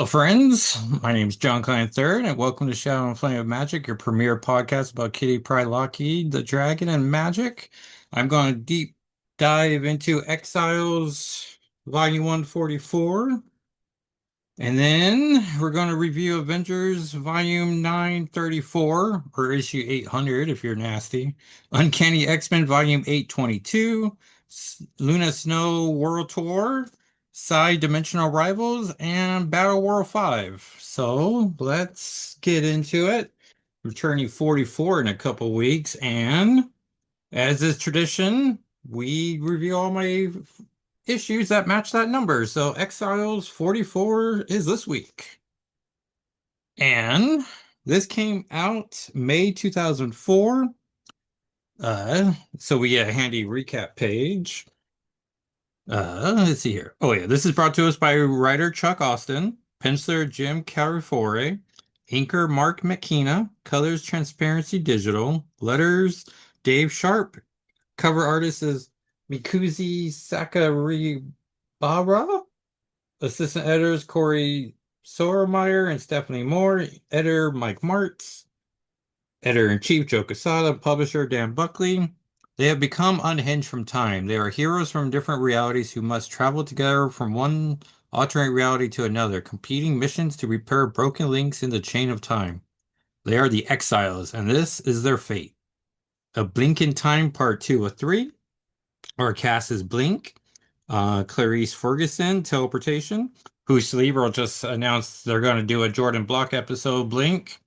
Hello, friends. My name is John Klein III, and welcome to Shadow and Flame of Magic, your premier podcast about Kitty Pryde Lockheed, the Dragon, and magic. I'm going to deep dive into Exiles Volume 144, and then we're going to review Avengers Volume 934, or issue 800 if you're nasty, Uncanny X-Men Volume 822, Luna Snow World Tour, Side Dimensional Rivals, and Battleworld 5. So let's get into it. I'm turning 44 in a couple weeks, and as is tradition, we review all my issues that match that number. So Exiles 44 is this week. And this came out May 2004. So we get a handy recap page. Let's see here. Oh yeah, this is brought to us by writer Chuck Austin, penciler Jim Carafore, inker Mark McKenna, colors Transparency Digital, letters Dave Sharp, cover artist is Mikuzi Sakaribara, assistant editors Corey Soremeyer and Stephanie Moore, editor Mike Martz, editor-in-chief Joe Quesada, publisher Dan Buckley. They have become unhinged from time. They are heroes from different realities who must travel together from one alternate reality to another, completing missions to repair broken links in the chain of time. They are the Exiles, and this is their fate. A Blink in Time Part 2 of 3. Our cast is Blink, Clarice Ferguson, Teleportation, who Cerebral just announced they're going to do a Jordan Block episode, Blink,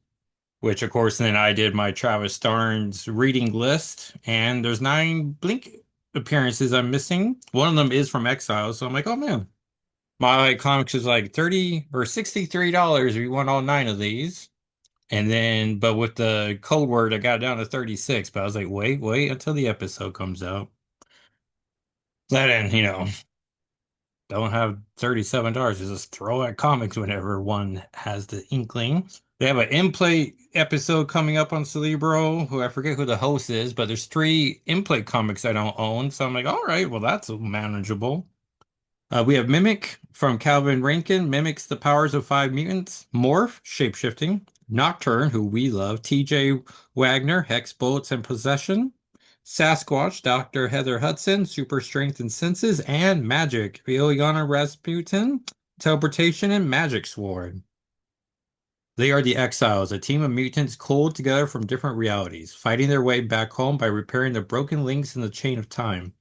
which of course then I did my Travis Starnes reading list, and there's 9 Blink appearances I'm missing. One of them is from Exile, so I'm like, oh man. My Comics is like 30 or $63 if you want all 9 of these. And then, but with the code word, I got it down to 36, but I was like, wait until the episode comes out. Then, don't have $37 to just throw at comics whenever one has the inkling. They have an in-play episode coming up on Cerebro, who I forget who the host is, but there's 3 in-play comics I don't own. So I'm like, all right, well, that's manageable. We have Mimic from Calvin Rankin, mimics the powers of 5 mutants. Morph, shapeshifting. Nocturne, who we love. TJ Wagner, Hex, Bullets, and Possession. Sasquatch, Dr. Heather Hudson, Super Strength and Senses, and Magic, Ileana Rasputin, Teleportation, and Magic Sword. They are the Exiles, a team of mutants culled together from different realities, fighting their way back home by repairing the broken links in the chain of time.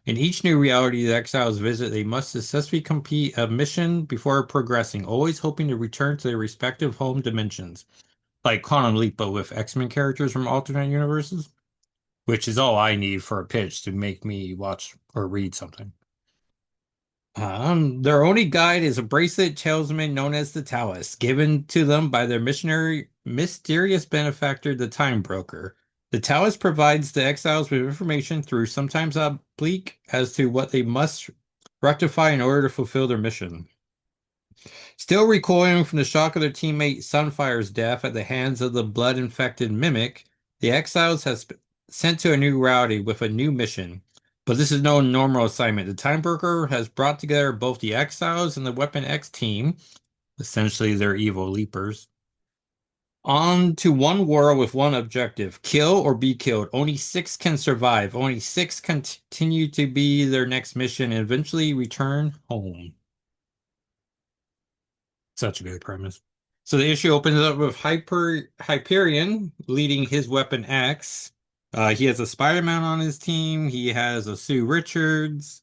In each new reality the Exiles visit, they must successfully complete a mission before progressing, always hoping to return to their respective home dimensions. Like Quantum Leap, but with X-Men characters from alternate universes, which is all I need for a pitch to make me watch or read something. Their only guide is a bracelet talisman known as the Talus, given to them by their missionary mysterious benefactor, the Time Broker. The Talus provides the exiles with information through sometimes oblique as to what they must rectify in order to fulfill their mission. Still recoiling from the shock of their teammate Sunfire's death at the hands of the blood-infected Mimic, the exiles has sent to a new reality with a new mission. But this is no normal assignment. The Time Broker has brought together both the Exiles and the Weapon X team, essentially their evil leapers, on to one world with one objective: kill or be killed. Only 6 can survive. Only 6 continue to be their next mission and eventually return home. Such a good premise. So the issue opens up with Hyperion leading his Weapon X. He has a Spider-Man on his team. He has a Sue Richards.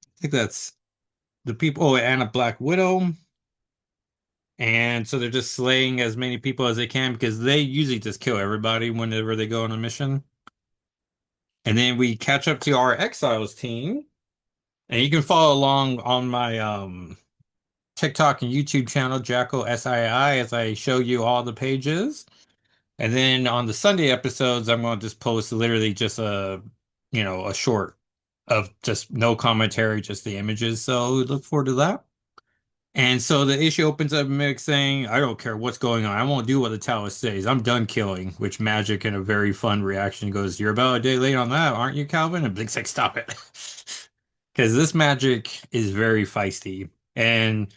I think that's the people. Oh, and a Black Widow. And so they're just slaying as many people as they can because they usually just kill everybody whenever they go on a mission. And then we catch up to our Exiles team. And you can follow along on my TikTok and YouTube channel, JackalsIII, as I show you all the pages. And then on the Sunday episodes, I'm going to just post literally just a short of just no commentary, just the images. So look forward to that. And so the issue opens up Mick saying, I don't care what's going on. I won't do what the Talus says. I'm done killing, which Magic in a very fun reaction goes, you're about a day late on that, aren't you, Calvin? And Blink's like, stop it. Because this Magic is very feisty. And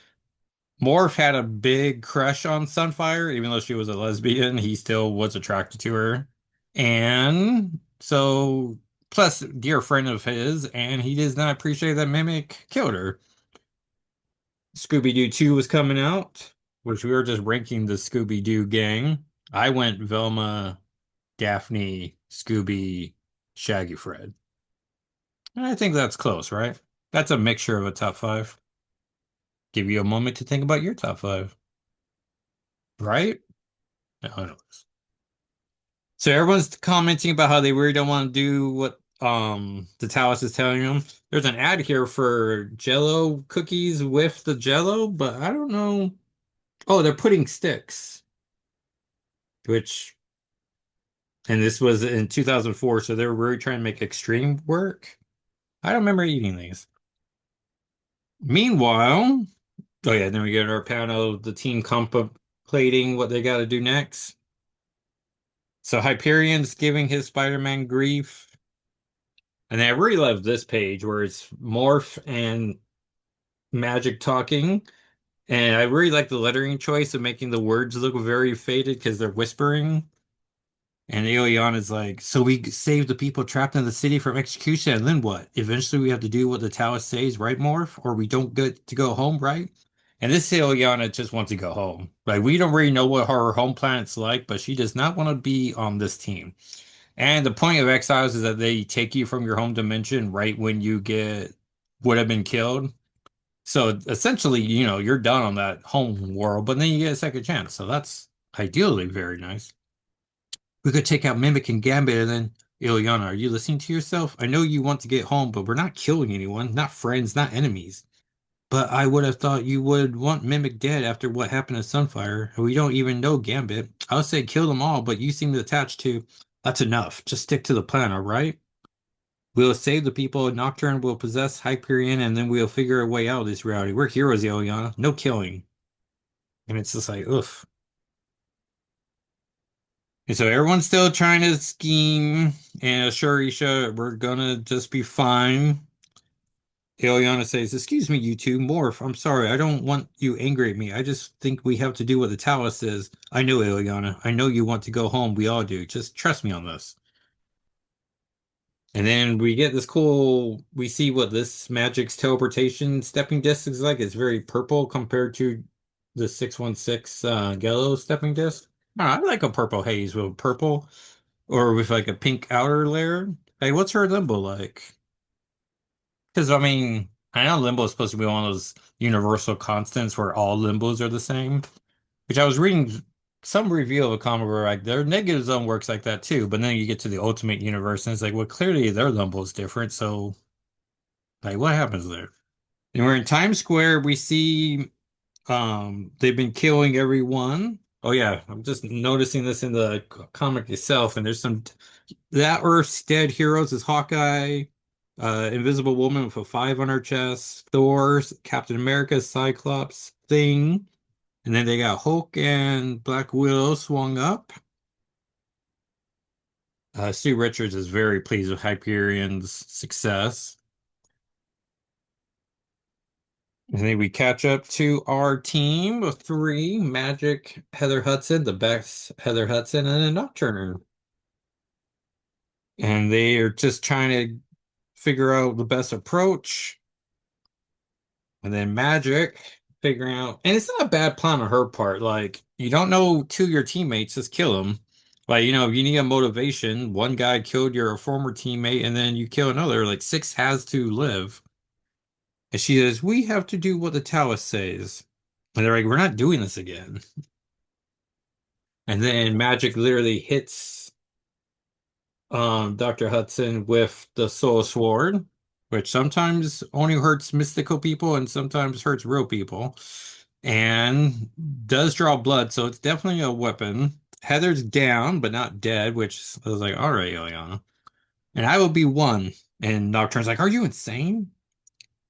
Morph had a big crush on Sunfire, even though she was a lesbian, he still was attracted to her. And so, plus, dear friend of his, and he does not appreciate that Mimic killed her. Scooby-Doo 2 was coming out, which we were just ranking the Scooby-Doo gang. I went Velma, Daphne, Scooby, Shaggy Fred. And I think that's close, right? That's a mixture of a top five. Give you a moment to think about your top five, right? No. So everyone's commenting about how they really don't want to do what the Talos is telling them. There's an ad here for Jello cookies with the Jello, but I don't know. Oh, they're putting sticks, which and this was in 2004, so they were really trying to make extreme work. I don't remember eating these. Meanwhile, oh yeah, then we get our panel, the team contemplating what they got to do next. So Hyperion's giving his Spider-Man grief. And I really love this page where it's Morph and Magic talking. And I really like the lettering choice of making the words look very faded because they're whispering. And Aeolian is like, so we saved the people trapped in the city from execution, and then what? Eventually we have to do what the Taoist says, right, Morph? Or we don't get to go home, right? And this Aeoliana just wants to go home. Like, we don't really know what her home planet's like, but she does not want to be on this team. And the point of Exiles is that they take you from your home dimension right when you get would have been killed. So essentially, you're done on that home world, but then you get a second chance. So that's ideally very nice. We could take out Mimic and Gambit and then Ilyana, are you listening to yourself? I know you want to get home, but we're not killing anyone, not friends, not enemies. But I would have thought you would want Mimic dead after what happened to Sunfire. We don't even know Gambit. I would say kill them all, but you seem attached to. That's enough. Just stick to the plan, all right? We'll save the people. Nocturne will possess Hyperion, and then we'll figure a way out of this reality. We're heroes, Ilyana. No killing. And it's just like, oof. And so everyone's still trying to scheme and assure Isha we're gonna just be fine. Ileana says, excuse me, you two, Morph, I'm sorry, I don't want you angry at me. I just think we have to do what the Tower says. I know, Ileana. I know you want to go home. We all do. Just trust me on this. And then we get this cool, we see what this magic's teleportation stepping disc is like. It's very purple compared to the 616 yellow stepping disc. I like a purple haze with purple or with like a pink outer layer. Hey, what's her limbo like? Because I mean, I know limbo is supposed to be one of those universal constants where all limbos are the same. Which I was reading some review of a comic where like their negative zone works like that too, but then you get to the ultimate universe and it's like, well, clearly their limbo is different. So like, what happens there? And we're in Times Square. We see they've been killing everyone. Oh yeah, I'm just noticing this in the comic itself, and there's some that Earth's dead heroes is Hawkeye, Invisible Woman with a 5 on her chest, Thor, Captain America, Cyclops, Thing, and then they got Hulk and Black Widow swung up. Sue Richards is very pleased with Hyperion's success. And then we catch up to our team of three, Magic, Heather Hudson, the best Heather Hudson, and a Nocturne. And they are just trying to figure out the best approach. And then Magic figuring out, and it's not a bad plan on her part. Like, you don't know two of your teammates, just kill them. Like, if you need a motivation, one guy killed your former teammate and then you kill another, like six has to live. And she says, we have to do what the Taoist says. And they're like, we're not doing this again. And then Magic literally hits Dr. Hudson with the Soul Sword, which sometimes only hurts mystical people and sometimes hurts real people, and does draw blood, so it's definitely a weapon. Heather's down, but not dead, which I was like, all right, Ileana. And I will be one. And Nocturne's like, are you insane?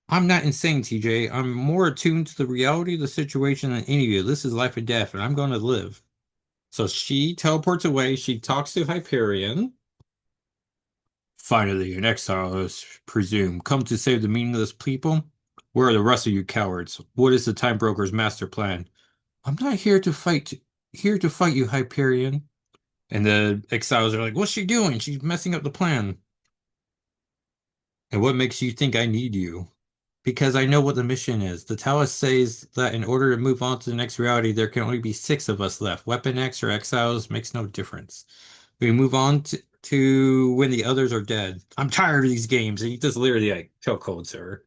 I'm not insane, TJ. I'm more attuned to the reality of the situation than any of you. This is life and death, and I'm going to live. So she teleports away. She talks to Hyperion. Finally, an exile is presumed. Come to save the meaningless people. Where are the rest of you cowards? What is the Time Broker's master plan? I'm not here to fight you, Hyperion. And the exiles are like, what's she doing? She's messing up the plan. And what makes you think I need you? Because I know what the mission is. The Talus says that in order to move on to the next reality, there can only be six of us left. Weapon X or exiles makes no difference. We move on to when the others are dead. I'm tired of these games. And he just literally like chokeholds her.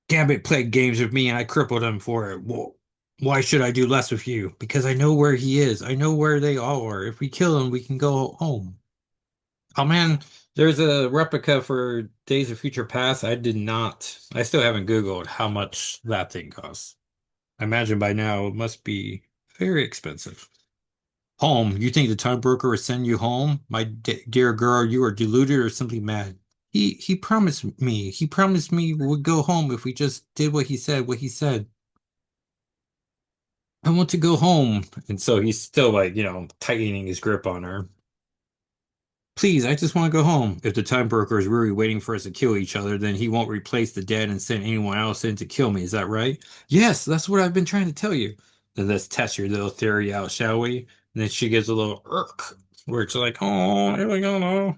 Gambit played games with me and I crippled him for it. Well, why should I do less with you? Because I know where he is. I know where they all are. If we kill him, we can go home. Oh man, there's a replica for Days of Future Past. I did not. I still haven't Googled how much that thing costs. I imagine by now it must be very expensive. Home? You think the time broker would send you home? My dear girl, you are deluded or simply mad. He promised me. He promised me we would go home if we just did what he said, what he said. I want to go home. And so he's still like, tightening his grip on her. Please, I just want to go home. If the time broker is really waiting for us to kill each other, then he won't replace the dead and send anyone else in to kill me. Is that right? Yes, that's what I've been trying to tell you. Then let's test your little theory out, shall we? And then she gives a little irk, where it's like, oh, here we go now.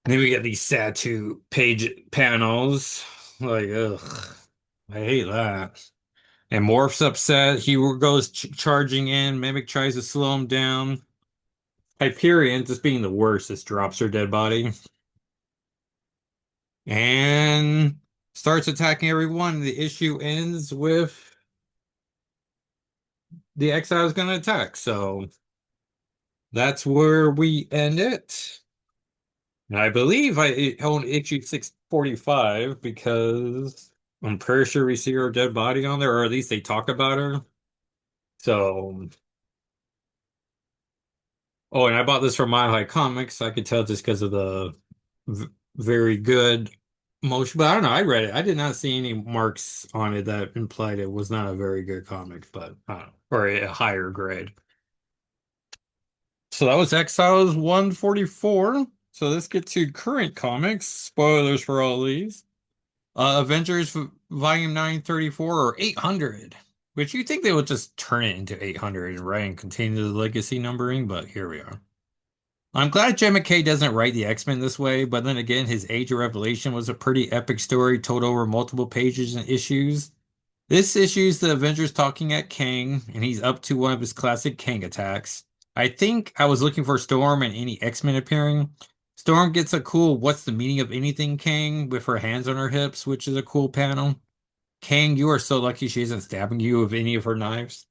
And then we get these sad two-page panels. Like, ugh, I hate that. And Morph's upset. He goes charging in. Mimic tries to slow him down. Hyperion, just being the worst, just drops her dead body and starts attacking everyone. The issue ends with the Exiles going to attack. So that's where we end it. And I believe I own issue 645 because I'm pretty sure we see her dead body on there, or at least they talk about her. So, oh, and I bought this from Mile High Comics. I could tell just because of the v very good motion. But I don't know. I read it. I did not see any marks on it that implied it was not a very good comic, but I don't know, or a higher grade. So that was Exiles 144. So let's get to current comics. Spoilers for all these. Avengers Volume 934 or 800, which you think they would just turn it into 800, right, and continue the legacy numbering, but here we are. I'm glad Jed MacKay doesn't write the X-Men this way, but then again, his Age of Revelation was a pretty epic story told over multiple pages and issues. This issue's the Avengers talking at Kang, and he's up to one of his classic Kang attacks. I think I was looking for Storm and any X-Men appearing. Storm gets a cool "What's the meaning of anything" Kang with her hands on her hips, which is a cool panel. Kang, you are so lucky she isn't stabbing you with any of her knives.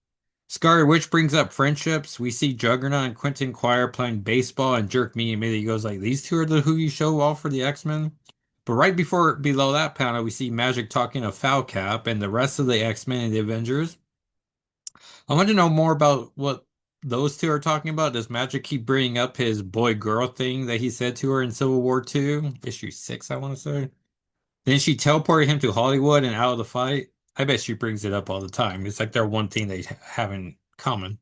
Scarlet Witch brings up friendships. We see Juggernaut and Quentin Quire playing baseball, and Jerk Me immediately goes like, "These two are the who you show off for the X-Men." But right before below that panel, we see Magic talking to Foul Cap and the rest of the X-Men and the Avengers. I want to know more about what those two are talking about. Does Magic keep bringing up his boy-girl thing that he said to her in Civil War II, issue 6, I want to say? Then she teleported him to Hollywood and out of the fight. I bet she brings it up all the time. It's like their one thing they have in common.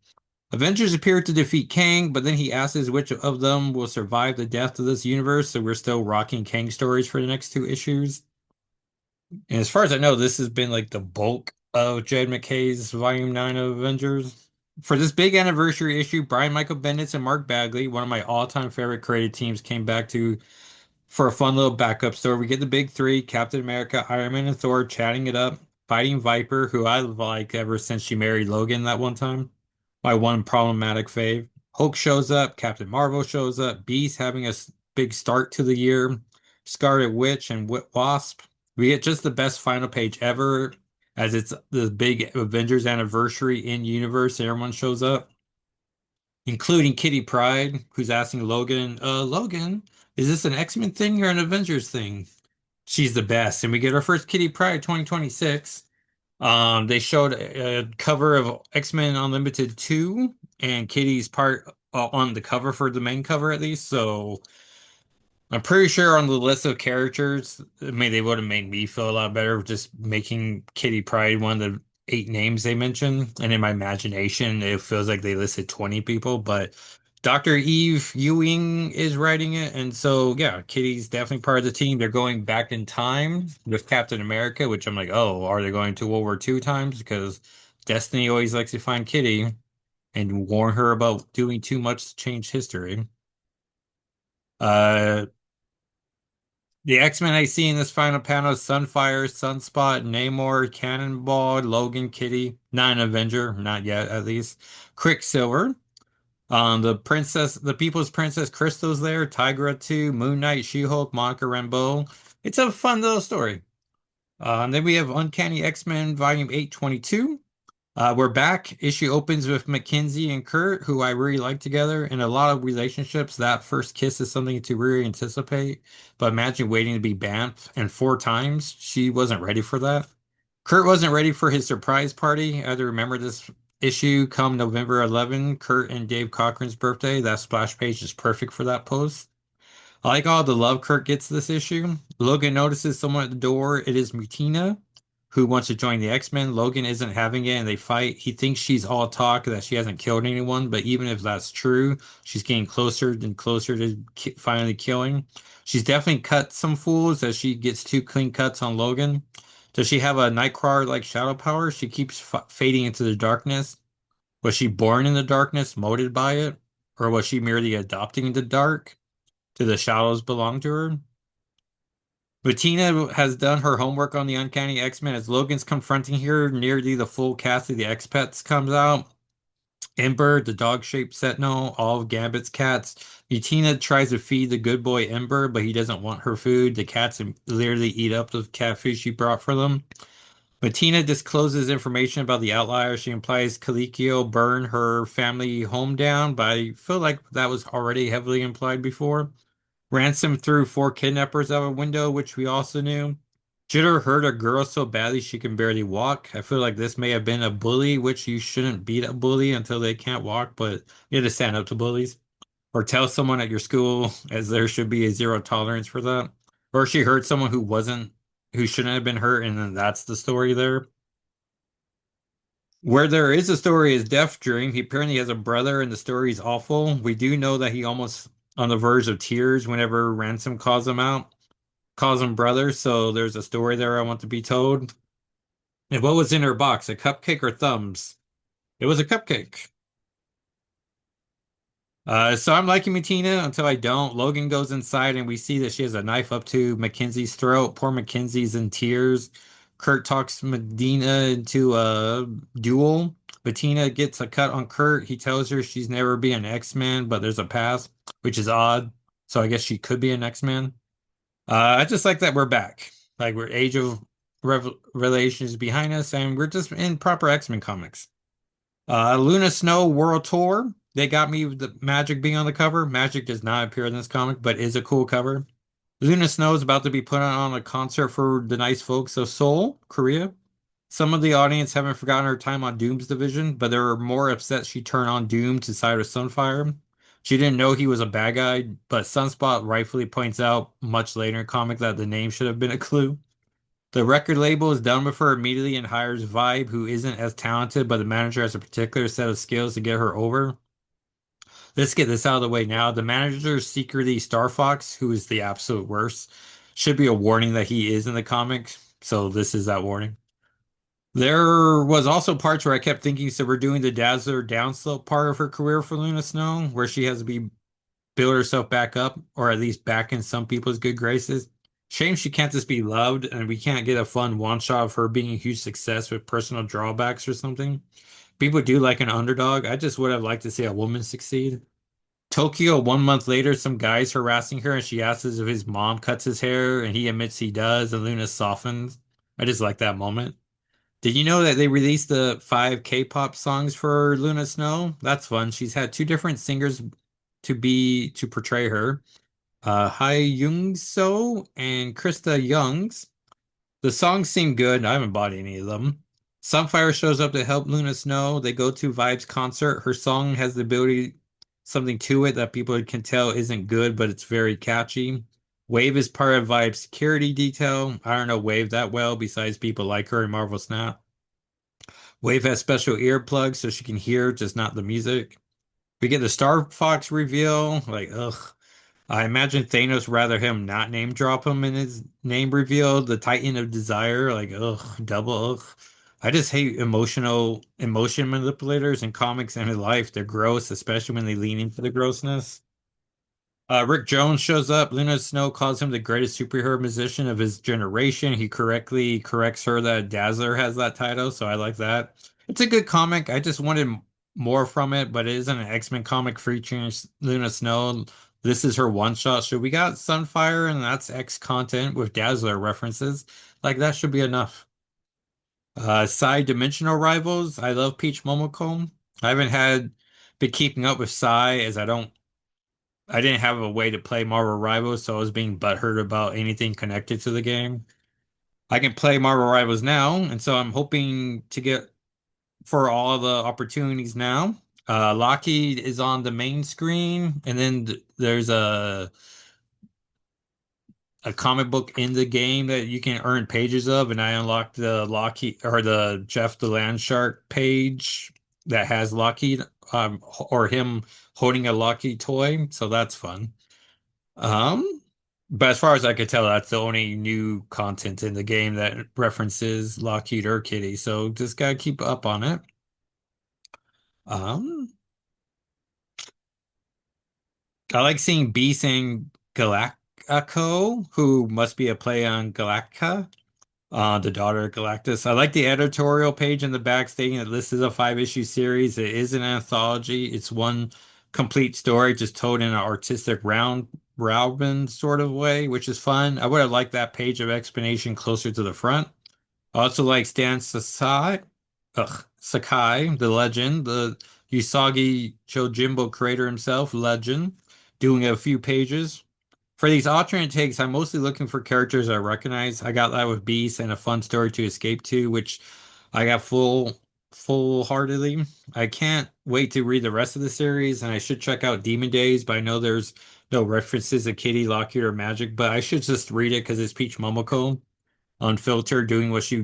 Avengers appear to defeat Kang, but then he asks which of them will survive the death of this universe, so we're still rocking Kang stories for the next two issues. And as far as I know, this has been like the bulk of Jed MacKay's Volume 9 of Avengers. For this big anniversary issue, Brian Michael Bendis and Mark Bagley, one of my all-time favorite creative teams, came back to for a fun little backup story. We get the big three, Captain America, Iron Man, and Thor chatting it up, fighting Viper, who I like ever since she married Logan that one time. My one problematic fave. Hulk shows up, Captain Marvel shows up, Beast having a big start to the year, Scarlet Witch and Wasp. We get just the best final page ever, as it's the big Avengers anniversary in universe, and everyone shows up, including Kitty Pryde, who's asking Logan, Logan, is this an X-Men thing or an Avengers thing? She's the best. And we get our first Kitty Pryde 2026. They showed a cover of X-Men Unlimited 2, and Kitty's part on the cover for the main cover at least. So I'm pretty sure on the list of characters, I mean, they would have made me feel a lot better just making Kitty Pryde one of the 8 names they mentioned. And in my imagination, it feels like they listed 20 people, but Dr. Eve Ewing is writing it, and so yeah, Kitty's definitely part of the team. They're going back in time with Captain America, which I'm like, oh, are they going to World War II times? Because Destiny always likes to find Kitty and warn her about doing too much to change history. Uh, the X-Men I see in this final panel is Sunfire, Sunspot, Namor, Cannonball, Logan, Kitty, not an Avenger, not yet at least. Quicksilver. The People's Princess Crystal's there, Tigra 2, Moon Knight, She-Hulk, Monica Rambeau. It's a fun little story. And then we have Uncanny X-Men Volume 822. We're back. Issue opens with Mackenzie and Kurt, who I really like together. In a lot of relationships, that first kiss is something to really anticipate. But imagine waiting to be bamfed and four times. She wasn't ready for that. Kurt wasn't ready for his surprise party. I had to remember this issue come November 11, Kurt and Dave Cochran's birthday. That splash page is perfect for that post. I like all the love Kurt gets this issue. Logan notices someone at the door. It is Mutina, who wants to join the X-Men. Logan isn't having it and they fight. He thinks she's all talk, that she hasn't killed anyone, but even if that's true, she's getting closer and closer to finally killing. She's definitely cut some fools as she gets two clean cuts on Logan. Does she have a Nightcrawler-like shadow power? She keeps fading into the darkness. Was she born in the darkness, molded by it? Or was she merely adopting the dark? Do the shadows belong to her? Bettina has done her homework on the Uncanny X-Men as Logan's confronting her. Nearly the full cast of the X-Pets comes out. Ember, the dog-shaped Sentinel, all of Gambit's cats. Bettina tries to feed the good boy Ember, but he doesn't want her food. The cats literally eat up the cat food she brought for them. Bettina discloses information about the Outlier. She implies Calicchio burned her family home down, but I feel like that was already heavily implied before. Ransom threw four kidnappers out a window, which we also knew. Jitter hurt a girl so badly she can barely walk. I feel like this may have been a bully, which you shouldn't beat a bully until they can't walk, but you have to stand up to bullies. Or tell someone at your school, as there should be a zero tolerance for that. Or she hurt someone who shouldn't have been hurt, and then that's the story there. Where there is a story is Death Dream. He apparently has a brother, and the story is awful. We do know that he almost on the verge of tears whenever Ransom calls him out, calls him brother. So there's a story there I want to be told. And what was in her box? A cupcake or thumbs? It was a cupcake. So I'm liking Matina until I don't. Logan goes inside and we see that she has a knife up to Mackenzie's throat. Poor Mackenzie's in tears. Kurt talks Medina into a duel. Bettina gets a cut on Kurt. He tells her she's never been an X-Man, but there's a past, which is odd. So I guess she could be an X-Man. I just like that we're back. Like we're Age of Revelations behind us, and we're just in proper X-Men comics. Luna Snow World Tour. They got me with the Magic being on the cover. Magic does not appear in this comic, but is a cool cover. Luna Snow is about to be put on a concert for the nice folks of Seoul, Korea. Some of the audience haven't forgotten her time on Doom's division, but they were more upset she turned on Doom to side with Sunfire. She didn't know he was a bad guy, but Sunspot rightfully points out much later in comic that the name should have been a clue. The record label is done with her immediately and hires Vibe, who isn't as talented, but the manager has a particular set of skills to get her over. Let's get this out of the way now. The manager is secretly Star Fox, who is the absolute worst. Should be a warning that he is in the comics, so this is that warning. There was also parts where I kept thinking, so we're doing the Dazzler downslope part of her career for Luna Snow, where she has to be build herself back up, or at least back in some people's good graces. Shame she can't just be loved, and we can't get a fun one shot of her being a huge success with personal drawbacks or something. People do like an underdog. I just would have liked to see a woman succeed. Tokyo, 1 month later, some guy's harassing her, and she asks if his mom cuts his hair, and he admits he does, and Luna softens. I just like that moment. Did you know that they released the five K-pop songs for Luna Snow? That's fun. She's had two different singers to portray her. Hai Young So and Krista Youngs. The songs seem good. I haven't bought any of them. Sunfire shows up to help Luna Snow. They go to Vibe's concert. Her song has the ability, something to it that people can tell isn't good, but it's very catchy. Wave is part of Vibe's security detail. I don't know Wave that well, besides people like her in Marvel Snap. Wave has special earplugs so she can hear, just not the music. We get the Star Fox reveal. Like, ugh. I imagine Thanos rather him not name drop him in his name reveal. The Titan of Desire. Like, ugh, double ugh. I just hate emotion manipulators in comics and in life. They're gross, especially when they lean into the grossness. Rick Jones shows up. Luna Snow calls him the greatest superhero musician of his generation. He correctly corrects her that Dazzler has that title, so I like that. It's a good comic. I just wanted more from it, but it isn't an X-Men comic featuring Luna Snow. This is her one shot. So we got Sunfire, and that's X content with Dazzler references. Like that should be enough. Side dimensional rivals. I love Peach Momoko. I haven't had been keeping up with Psy as I didn't have a way to play Marvel Rivals, so I was being butthurt about anything connected to the game. I can play Marvel Rivals now, and so I'm hoping to get for all the opportunities now. Lockheed is on the main screen, and then there's a comic book in the game that you can earn pages of, and I unlocked the Lockheed or the Jeff the Landshark page that has Lockheed, or him holding a Lockheed toy, so that's fun. Um, but as far as I could tell, that's the only new content in the game that references Lockheed or Kitty. So just gotta keep up on it. Um, I like seeing B saying Galactico, who must be a play on Galactica, the daughter of Galactus. I like the editorial page in the back stating that this is a five-issue series. It is an anthology. It's one complete story, just told in an artistic Robin sort of way, which is fun. I would have liked that page of explanation closer to the front. I also like Sakai, the legend, the Usagi Chojimbo creator himself, legend, doing a few pages. For these alternate takes, I'm mostly looking for characters I recognize. I got that with Beast and a fun story to escape to, which I got full-heartedly. I can't wait to read the rest of the series, and I should check out Demon Days, but I know there's no references to Kitty, Lockheed, or Magic, but I should just read it because it's Peach Momoko unfiltered, doing what she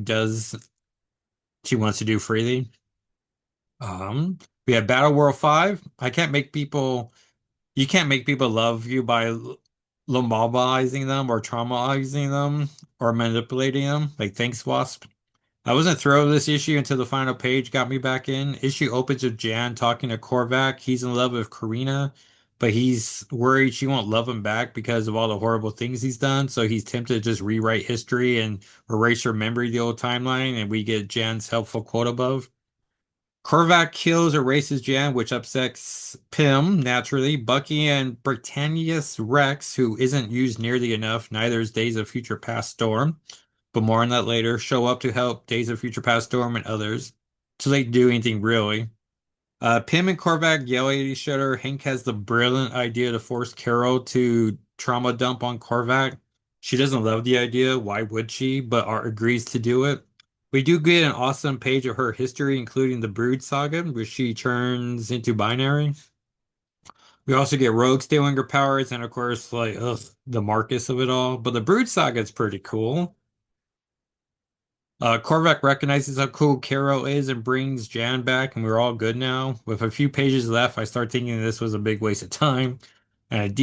wants to do freely. We have Battleworld 5. You can't make people love you by mobilizing them or traumatizing them or manipulating them. Like, thanks, Wasp. I wasn't thrilled with this issue until the final page got me back in. Issue opens with Jan talking to Korvac. He's in love with Karina, but he's worried she won't love him back because of all the horrible things he's done. So he's tempted to just rewrite history and erase her memory of the old timeline. And we get Jan's helpful quote above. Korvac kills or races Jan, which upsets Pym, naturally. Bucky and Britannius Rex, who isn't used nearly enough, neither is Days of Future Past Storm, but more on that later, show up to help Days of Future Past Storm and others. Too late to do anything really. Pym and Korvac yell at each other. Hank has the brilliant idea to force Carol to trauma dump on Korvac. She doesn't love the idea, why would she? But Art agrees to do it. We do get an awesome page of her history, including the Brood Saga, which she turns into binary. We also get Rogue stealing her powers, and of course, like, ugh, the Marcus of it all. But the Brood Saga is pretty cool. Korvac recognizes how cool Carol is and brings Jan back, and we're all good now. With a few pages left, I start thinking this was a big waste of time, and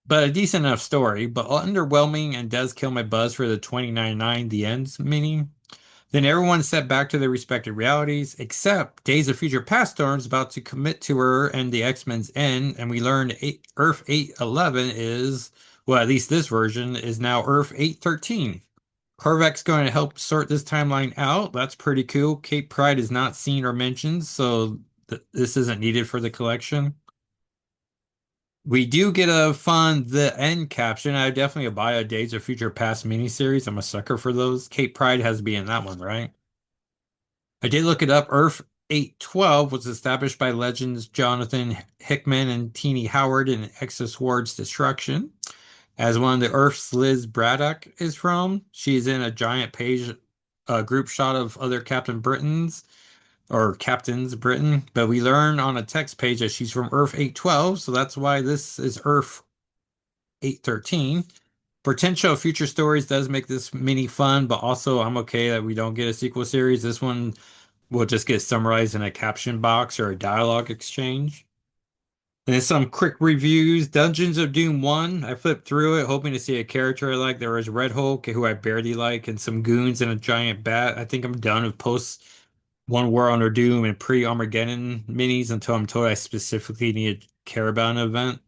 but a decent enough story, but underwhelming and does kill my buzz for the 29.9 The Ends mini. Then everyone set back to their respective realities, except Days of Future Past Storm's about to commit to her and the X-Men's end, and we learned Earth 811 is, well, at least this version, is now Earth 813. Korvac's going to help sort this timeline out. That's pretty cool. Cape Pride is not seen or mentioned, so this isn't needed for the collection. We do get a fun The End caption. I definitely buy a Days of Future Past miniseries. I'm a sucker for those. Cape Pride has to be in that one, right? I did look it up. Earth 812 was established by legends Jonathan Hickman and Teenie Howard in Exodus Ward's Destruction. As one of the Earths Liz Braddock is from. She's in a giant page, group shot of other Captain Britons or Captains Britain, but we learn on a text page that she's from Earth 812, so that's why this is Earth 813. Potential future stories does make this mini fun, but also I'm okay that we don't get a sequel series. This one will just get summarized in a caption box or a dialogue exchange. And then some quick reviews. Dungeons of Doom 1. I flipped through it hoping to see a character I like. There was Red Hulk, who I barely like, and some goons and a giant bat. I think I'm done with post One War Under Doom and pre-Armageddon minis until I'm told I specifically need to care about an event.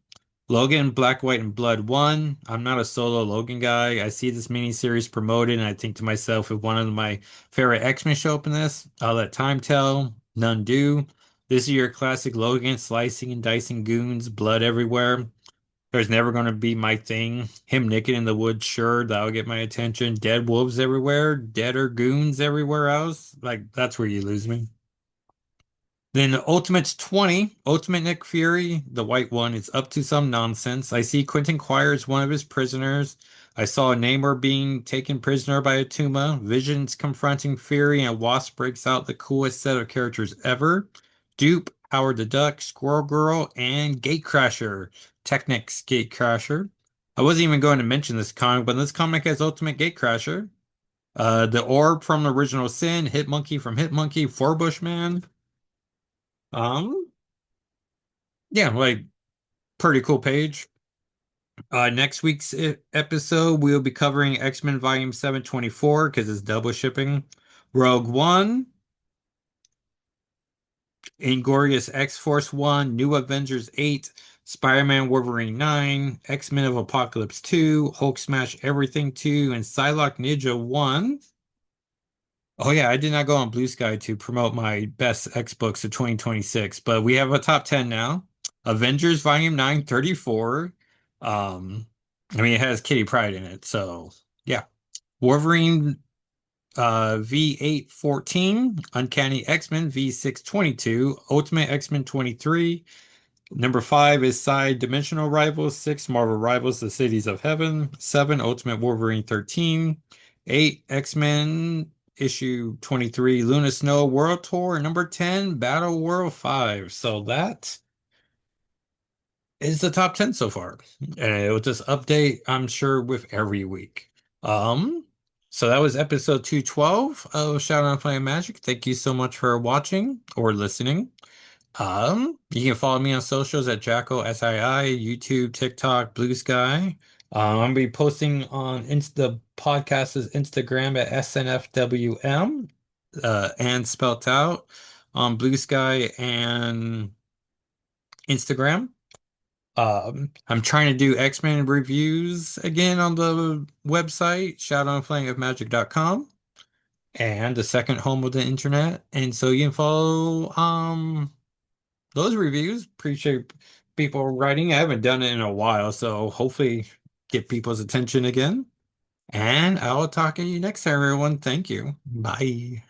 Logan, Black, White, and Blood 1. I'm not a solo Logan guy. I see this miniseries promoted, and I think to myself, if one of my favorite X-Men show up in this, I'll let time tell. None do. This is your classic Logan, slicing and dicing goons, blood everywhere. There's never going to be my thing. Him naked in the woods, sure, that'll get my attention. Dead wolves everywhere, deader goons everywhere else. Like, that's where you lose me. Then Ultimates 20, Ultimate Nick Fury, the white one, is up to some nonsense. I see Quentin Quire is one of his prisoners. I saw Namor being taken prisoner by a Tuma. Vision's confronting Fury, and Wasp breaks out the coolest set of characters ever. Dupe, Howard the Duck, Squirrel Girl, and Gatecrasher. Technics Gatecrasher. I wasn't even going to mention this comic, but this comic has Ultimate Gatecrasher. The Orb from the original Sin, Hitmonkey from Hitmonkey, Forbush Man. Um, yeah, like pretty cool page. Next week's episode, we'll be covering X-Men Volume 724 because it's double shipping. Rogue One, Inglorious X-Force 1, New Avengers 8, Spider-Man Wolverine 9, X-Men of Apocalypse 2, Hulk Smash Everything 2, and Psylocke Ninja 1. Oh yeah, I did not go on Blue Sky to promote my best X books of 2026, but we have a top 10 now. Avengers Volume 9, 34. I mean it has Kitty Pryde in it, so yeah. Wolverine V8 14, Uncanny X-Men V6 22, Ultimate X-Men 23. Number 5 is Side Dimensional Rivals, 6 Marvel Rivals, The Cities of Heaven, 7 Ultimate Wolverine 13, 8 X-Men issue 23 Luna Snow World Tour, number 10 Battleworld 5. So that is the top 10 so far. And it will just update, I'm sure, with every week. Um, so that was episode 212 of Shout Out Playing Magic. Thank you so much for watching or listening. You can follow me on socials at JackalsIII, YouTube, TikTok, Blue Sky. I'm gonna be posting on the podcast's Instagram at S&FwM, and spelt out on Blue Sky and Instagram. I'm trying to do X-Men reviews again on the website, shadowandplayingofmagic.com, and the second home of the internet. And so you can follow those reviews. Appreciate people writing. I haven't done it in a while, so hopefully get people's attention again. And I will talk to you next time, everyone. Thank you. Bye.